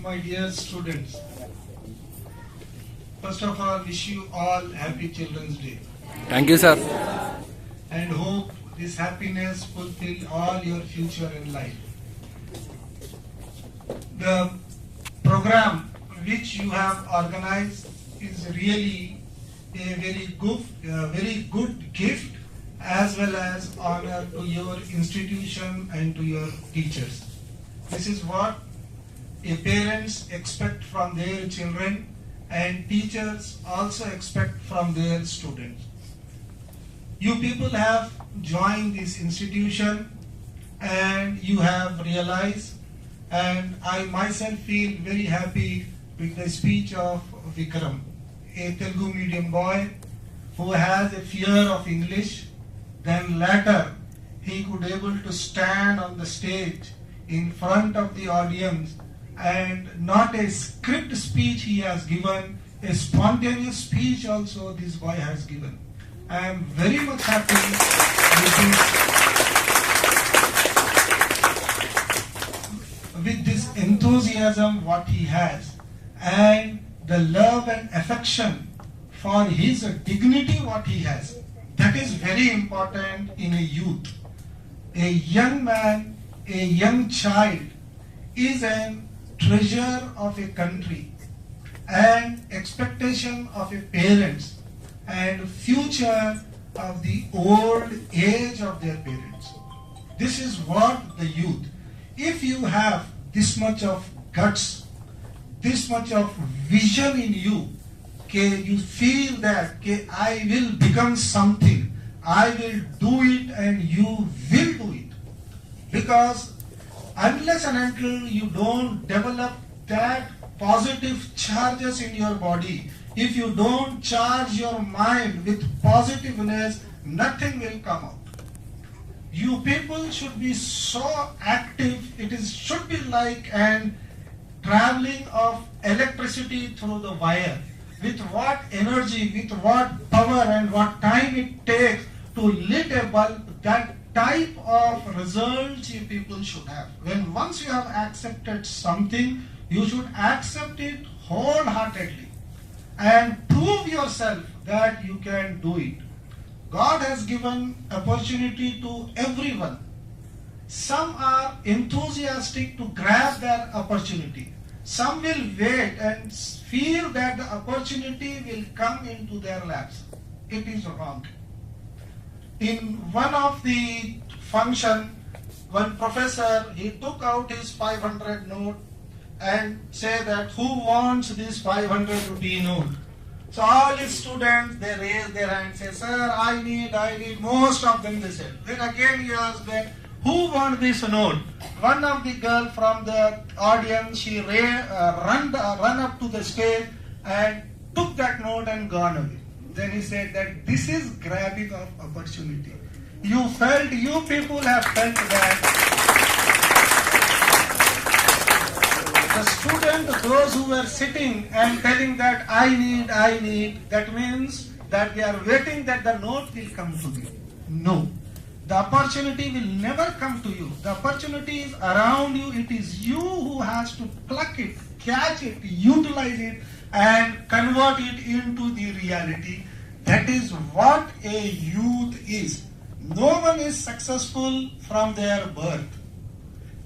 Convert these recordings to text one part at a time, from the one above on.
my dear students. First of all, wish you all happy Children's Day Thank you, sir. and hope this happiness fulfill all your future in life. The program which you have organized is really a very good gift as well as honor to your institution and to your teachers. This is what parents expect from their children and teachers also expect from their students. You people have joined this institution and you have realized, and I myself feel very happy with the speech of Vikram, a Telugu medium boy who has a fear of English. Then later he could able to stand on the stage in front of the audience, and not a script speech he has given, a spontaneous speech also this boy has given. I am very much happy with this enthusiasm what he has, and the love and affection for his dignity what he has. That is very important in a youth. A young man, a young child is a treasure of a country and expectation of a parents and future of the old age of their parents. This is what the youth. If you have this much of guts, this much of vision in you, you feel that I will become something, I will do it and you will do it. Because unless and until you don't develop that positive charges in your body, if you don't charge your mind with positiveness, nothing will come out. You people should be so active. Should be like an traveling of electricity through the wire. With what energy, with what power and what time it takes to lit a bulb, that type of results you people should have. When once you have accepted something, you should accept it wholeheartedly and prove yourself that you can do it. God has given opportunity to everyone. Some are enthusiastic to grab that opportunity. Some will wait and fear that the opportunity will come into their laps. It is wrong. In one of the function, one professor, he took out his 500 note and said that who wants this 500 rupee note? So all his students, they raised their hand and say, sir, I need. Most of them they said. Then again he asked that, who wants this note? One of the girl from the audience, she run up to the stage and took that note and gone away. Then he said that this is grabbing of opportunity. You people have felt that the student, those who were sitting and telling that I need, that means that they are waiting that the note will come to you. No. The opportunity will never come to you. The opportunity is around you. It is you who has to pluck it, catch it, utilize it and convert it into the reality. That is what a youth is. No one is successful from their birth.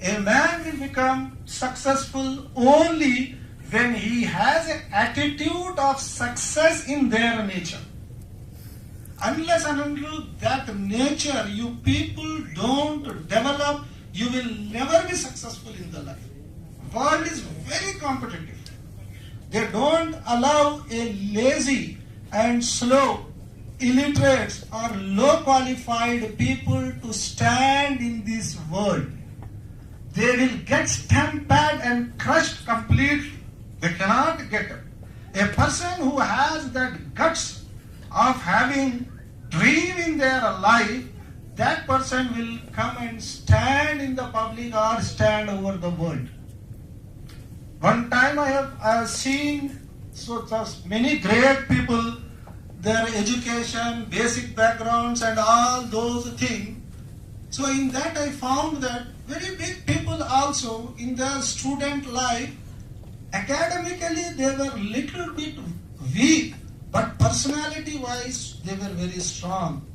A man will become successful only when he has an attitude of success in their nature. Unless and until that nature you people don't develop, you will never be successful in the life. World is very competitive. They don't allow a lazy and slow, illiterate or low qualified people to stand in this world. They will get stamped and crushed completely. They cannot get it. A person who has that guts of having dream in their life, that person will come and stand in the public or stand over the world. One time I have seen many great people, their education, basic backgrounds and all those things. So in that I found that very big people also in their student life, Academically, they were little bit weak, but personality-wise, they were very strong.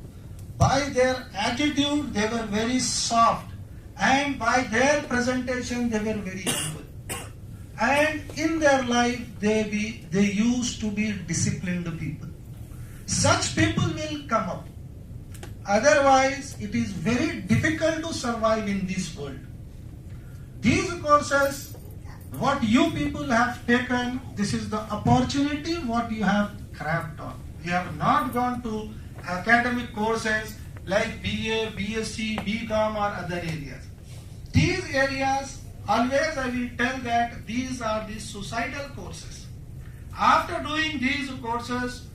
By their attitude, they were very soft, and by their presentation, they were very humble. And in their life, they used to be disciplined people. Such people will come up. Otherwise, it is very difficult to survive in this world. These courses, what you people have taken, this is the opportunity what you have grabbed on. You have not gone to academic courses like BA, BSc, BCom or other areas. These areas, always I will tell that these are the societal courses. After doing these courses,